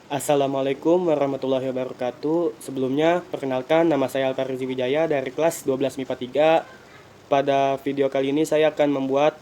Assalamualaikum warahmatullahi wabarakatuh. Sebelumnya, perkenalkan nama saya Alfarizi Wijaya dari kelas 12 MIPA 3. Pada video kali ini saya akan membuat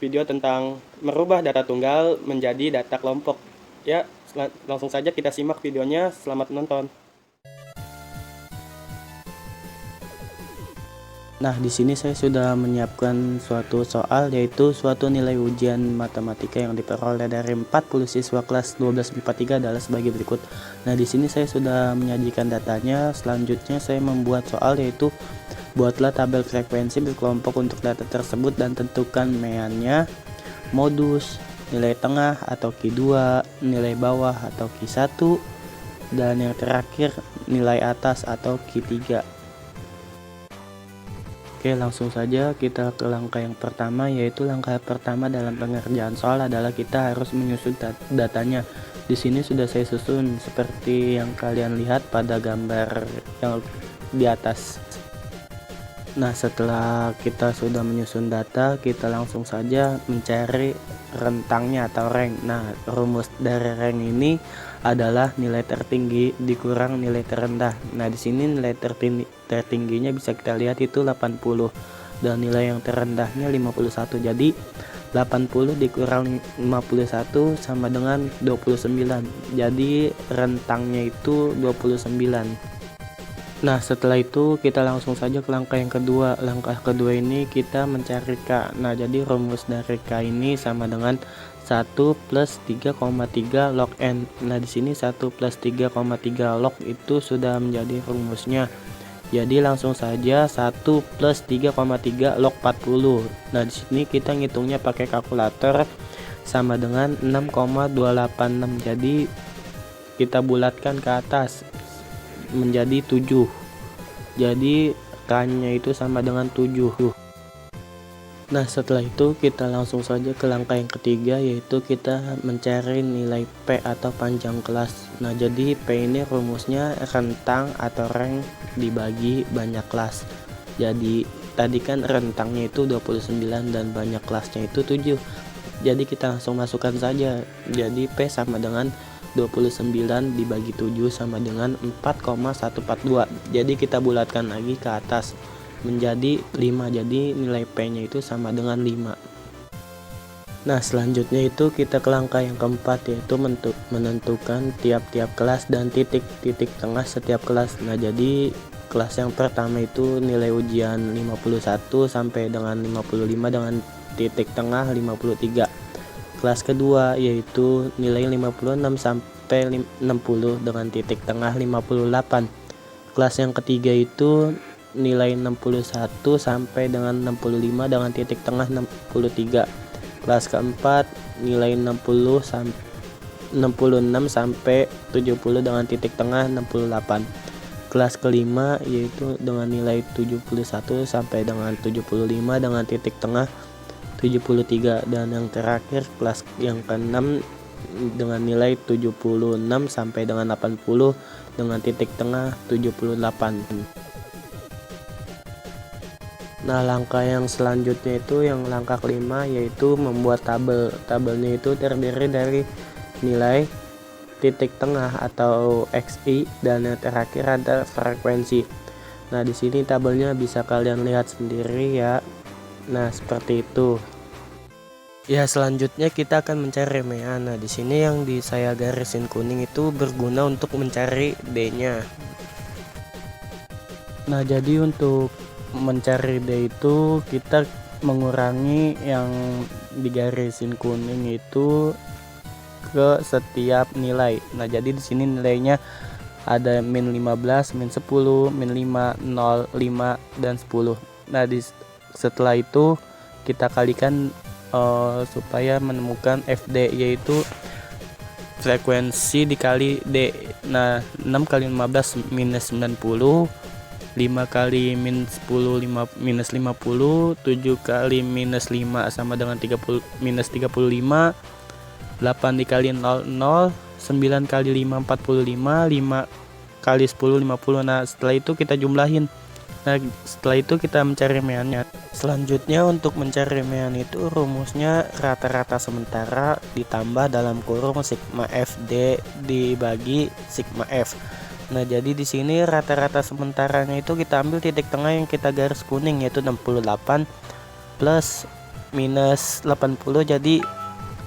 video tentang merubah data tunggal menjadi data kelompok. Ya, langsung saja kita simak videonya. Selamat menonton. Nah, di sini saya sudah menyiapkan suatu soal, yaitu suatu nilai ujian matematika yang diperoleh dari 40 siswa kelas 12 MIPA 3 adalah sebagai berikut. Nah, di sini saya sudah menyajikan datanya. Selanjutnya saya membuat soal, yaitu buatlah tabel frekuensi berkelompok untuk data tersebut dan tentukan meannya, modus, nilai tengah atau Q2, nilai bawah atau Q1, dan yang terakhir nilai atas atau Q3. Oke, langsung saja kita ke langkah yang pertama, yaitu langkah pertama dalam pengerjaan soal adalah kita harus menyusun datanya. Di sini sudah saya susun seperti yang kalian lihat pada gambar yang di atas. Nah, setelah kita sudah menyusun data, kita langsung saja mencari rentangnya atau rank. Nah, rumus dari rank ini adalah nilai tertinggi dikurang nilai terendah. Nah, di sini nilai tertingginya bisa kita lihat itu 80 dan nilai yang terendahnya 51. Jadi 80 dikurang 51 sama dengan 29. Jadi rentangnya itu 29. Nah, setelah itu kita langsung saja ke langkah yang kedua. Langkah kedua ini kita mencari K. Nah, jadi rumus dari K ini sama dengan 1 plus 3,3 log N. Nah, di sini 1 plus 3,3 log itu sudah menjadi rumusnya. Jadi langsung saja 1 plus 3,3 log 40. Nah, di sini kita ngitungnya pakai kalkulator sama dengan 6,286. Jadi kita bulatkan ke atas menjadi 7. Jadi K-nya itu sama dengan 7. Nah, setelah itu kita langsung saja ke langkah yang ketiga, yaitu kita mencari nilai P atau panjang kelas. Nah, jadi P ini rumusnya rentang atau rank dibagi banyak kelas. Jadi tadi kan rentangnya itu 29 dan banyak kelasnya itu 7. Jadi kita langsung masukkan saja. Jadi P sama dengan 29 dibagi 7 sama dengan 4,142. Jadi kita bulatkan lagi ke atas menjadi 5. Jadi nilai P nya itu sama dengan 5. Nah, selanjutnya itu kita ke langkah yang keempat, yaitu menentukan tiap-tiap kelas dan titik-titik tengah setiap kelas. Nah, jadi kelas yang pertama itu nilai ujian 51 sampai dengan 55 dengan titik tengah 53. Kelas kedua yaitu nilai 56 sampai 60 dengan titik tengah 58. Kelas yang ketiga itu nilai 61 sampai dengan 65 dengan titik tengah 63. Kelas keempat nilai 66 sampai 70 dengan titik tengah 68. Kelas kelima yaitu dengan nilai 71 sampai dengan 75 dengan titik tengah 73, dan yang terakhir kelas yang ke-6 dengan nilai 76 sampai dengan 80 dengan titik tengah 78. Nah, langkah yang selanjutnya itu yang langkah kelima, yaitu membuat tabel. Tabelnya itu terdiri dari nilai titik tengah atau XI dan yang terakhir ada frekuensi. Nah, di sini tabelnya bisa kalian lihat sendiri ya. Nah, seperti itu. Ya, selanjutnya kita akan mencari MA. Nah, di sini yang saya garisin kuning itu berguna untuk mencari D-nya. Nah, jadi untuk mencari D itu kita mengurangi yang digarisin kuning itu ke setiap nilai. Nah, jadi di sini nilainya ada min 15, min 10, min 5, 0, 5, dan 10. Nah, setelah itu kita kalikan supaya menemukan FD, yaitu frekuensi dikali D. Nah, 6 kali 15 minus 90, 5 kali min 10 minus 50, 7 kali minus 5 sama dengan 30 minus 35, 8 dikali 0 0, 9 kali 5 45, 5 kali 10 50. Nah, setelah itu kita jumlahin. Nah, setelah itu kita mencari meannya. Selanjutnya untuk mencari mean itu rumusnya rata-rata sementara ditambah dalam kurung sigma FD dibagi sigma F. Nah, jadi di sini rata-rata sementaranya itu kita ambil titik tengah yang kita garis kuning, yaitu 68 plus minus 80. Jadi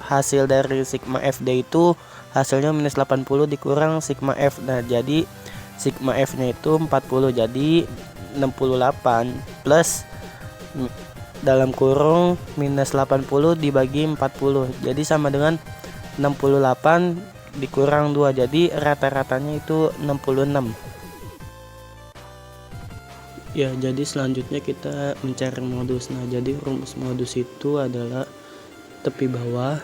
hasil dari sigma FD itu hasilnya minus 80 dikurang sigma F. Nah, jadi sigma F nya itu 40. Jadi 68 plus dalam kurung minus 80 dibagi 40, jadi sama dengan 68 dikurang 2, jadi rata-ratanya itu 66. Ya, jadi selanjutnya kita mencari modus. Nah, jadi rumus modus itu adalah tepi bawah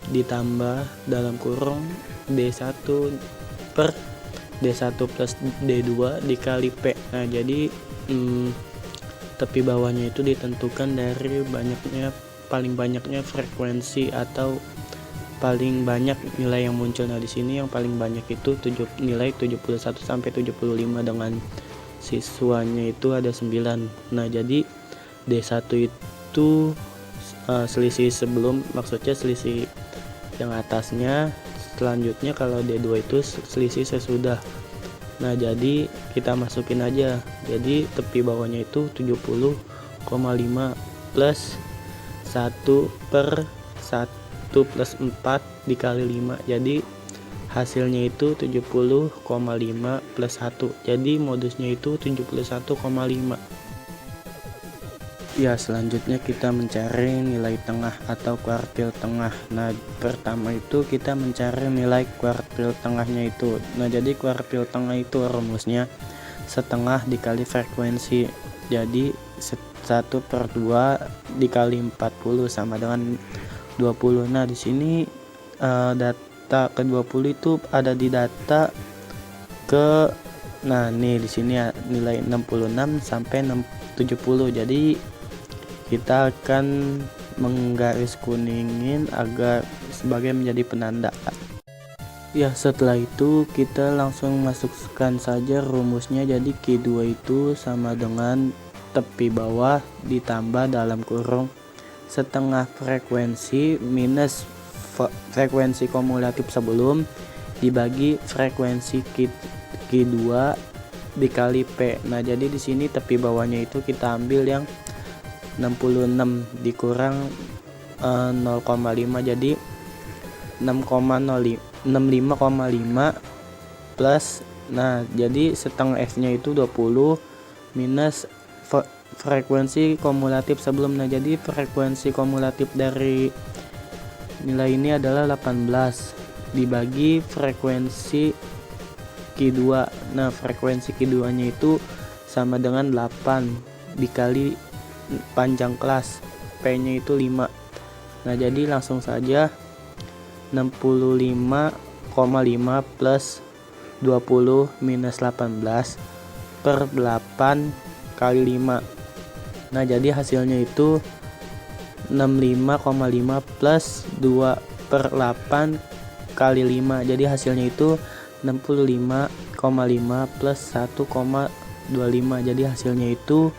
ditambah dalam kurung D1 per D1 plus D2 dikali P. Nah, jadi tepi bawahnya itu ditentukan dari paling banyaknya frekuensi atau paling banyak nilai yang muncul. Nah, di sini yang paling banyak itu nilai 71 sampai 75 dengan siswanya itu ada 9. Nah, jadi D1 itu selisih sebelum, maksudnya selisih yang atasnya. Selanjutnya kalau D2 itu selisih sesudah. Nah, jadi kita masukin aja. Jadi tepi bawahnya itu 70,5 plus 1 per 1 plus 4 dikali 5. Jadi hasilnya itu 70,5 plus 1. Jadi modusnya itu 71,5. Ya, selanjutnya kita mencari nilai tengah atau kuartil tengah. Nah, pertama itu kita mencari nilai kuartil tengahnya itu. Nah, jadi kuartil tengah itu rumusnya setengah dikali frekuensi. Jadi 1/2 dikali 40 sama dengan 20. Nah, di sini data ke 20 itu ada di data ke, nah nih di sini ya, nilai 66 sampai 70. Jadi kita akan menggaris kuningin agar sebagai menjadi penanda. Ya, setelah itu kita langsung masukkan saja rumusnya. Jadi Q2 itu sama dengan tepi bawah ditambah dalam kurung setengah frekuensi minus frekuensi kumulatif sebelum dibagi frekuensi Q2 dikali P. Nah, jadi di sini tepi bawahnya itu kita ambil yang 66 dikurang 0,5, jadi 65,5 plus, nah jadi setengah F nya itu 20 minus frekuensi kumulatif sebelum. Nah, jadi frekuensi kumulatif dari nilai ini adalah 18 dibagi frekuensi Q2. Nah, frekuensi Q2 nya itu sama dengan 8 dikali panjang kelas, P nya itu 5. Nah, jadi langsung saja 65,5 plus 20 minus 18 per 8 kali 5. Nah, jadi hasilnya itu 65,5 plus 2 per 8 kali 5. Jadi hasilnya itu 65,5 plus 1,25. Jadi hasilnya itu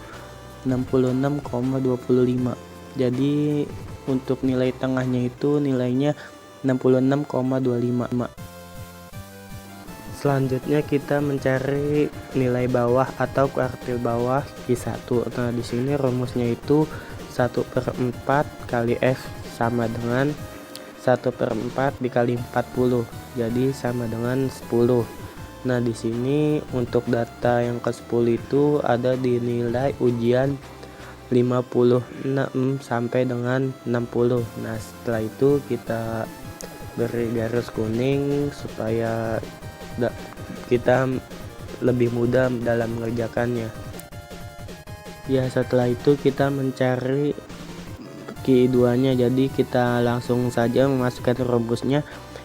66,25. Jadi untuk nilai tengahnya itu nilainya 66,25. Selanjutnya kita mencari nilai bawah atau kuartil bawah Q1. Nah, di sini rumusnya itu 1/4 kali F sama dengan 1/4 dikali 40. Jadi sama dengan 10. Nah, di sini untuk data yang ke-10 itu ada di nilai ujian 56 sampai dengan 60. Nah, setelah itu kita beri garis kuning supaya kita lebih mudah dalam mengerjakannya. Ya, setelah itu kita mencari Q2-nya. Jadi kita langsung saja memasukkan rumusnya,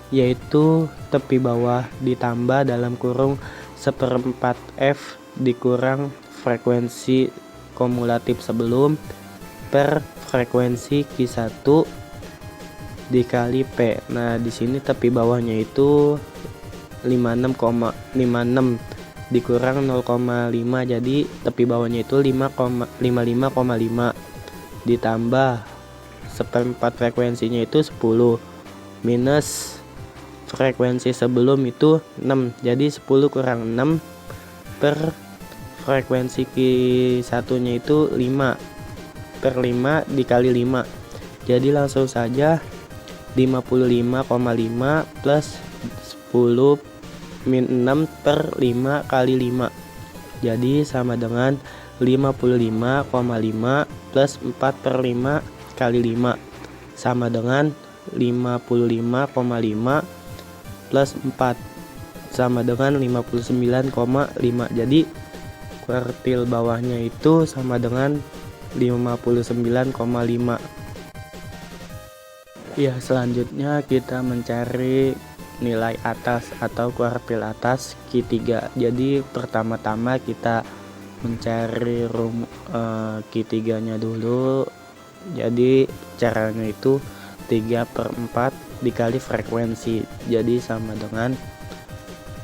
yaitu tepi bawah ditambah dalam kurung 1/4 F dikurang frekuensi kumulatif sebelum per frekuensi Q1 dikali P. Nah, di sini tepi bawahnya itu 56,56 dikurang 0,5, jadi tepi bawahnya itu 55,5 ditambah seperempat frekuensinya itu 10 minus frekuensi sebelum itu 6, jadi 10 kurang 6 per frekuensi satunya itu 5 per 5 dikali 5, jadi langsung saja 55,5 plus 10 min 6 per 5 kali 5, jadi sama dengan 55,5 plus 4 per 5 kali 5 sama dengan 55,5 plus 4 sama dengan 59,5, jadi kuartil bawahnya itu sama dengan 59,5. Ya, selanjutnya kita mencari nilai atas atau kuartil atas Q3. Jadi pertama-tama kita mencari Q3 nya dulu. Jadi caranya itu 3/4 dikali frekuensi, jadi sama dengan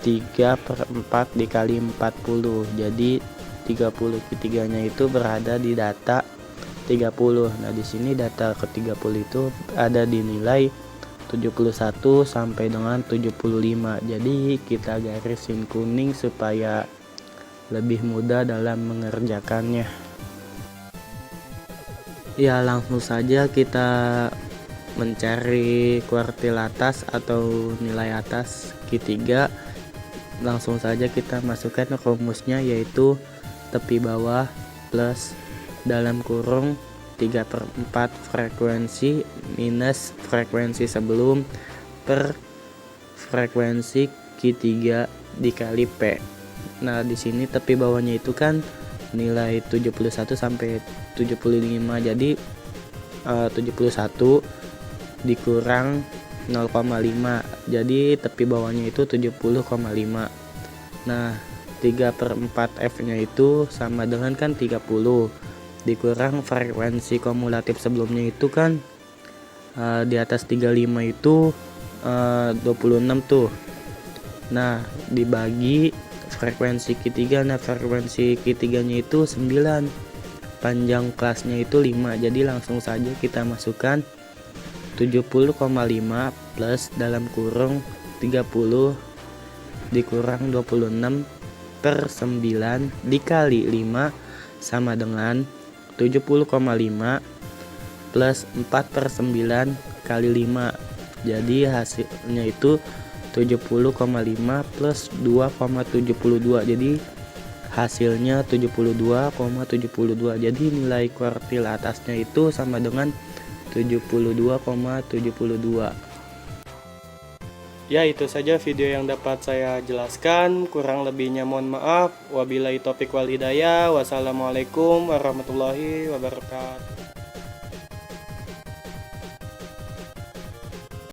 3/4 dikali 40, jadi 30. Q3 nya itu berada di data 30. Nah, di sini data ke-30 itu ada di nilai 71 sampai dengan 75. Jadi kita garisin kuning supaya lebih mudah dalam mengerjakannya. Ya, langsung saja kita mencari kuartil atas atau nilai atas Q3. Langsung saja kita masukkan rumusnya, yaitu tepi bawah plus dalam kurung 3/4 frekuensi minus frekuensi sebelum per frekuensi Q3 dikali P. Nah, di sini tepi bawahnya itu kan nilai 71 sampai 75, jadi 71 dikurang 0,5, jadi tepi bawahnya itu 70,5. Nah, 3/4 F nya itu sama dengan kan 30 dikurang frekuensi kumulatif sebelumnya itu kan di atas 35 itu 26 tuh. Nah, dibagi frekuensi Q3. Nah, frekuensi Q3 nya itu 9, panjang kelasnya itu 5, jadi langsung saja kita masukkan 70,5 plus dalam kurung 30 dikurang 26 per 9 dikali 5 sama dengan 70,5 plus 4 per 9 kali 5, jadi hasilnya itu 70,5 plus 2,72, jadi hasilnya 72,72. Jadi nilai kuartil atasnya itu sama dengan 72,72. Ya, itu saja video yang dapat saya jelaskan. Kurang lebihnya mohon maaf. Wabillahi taufiq wal hidayah. Wassalamualaikum warahmatullahi wabarakatuh.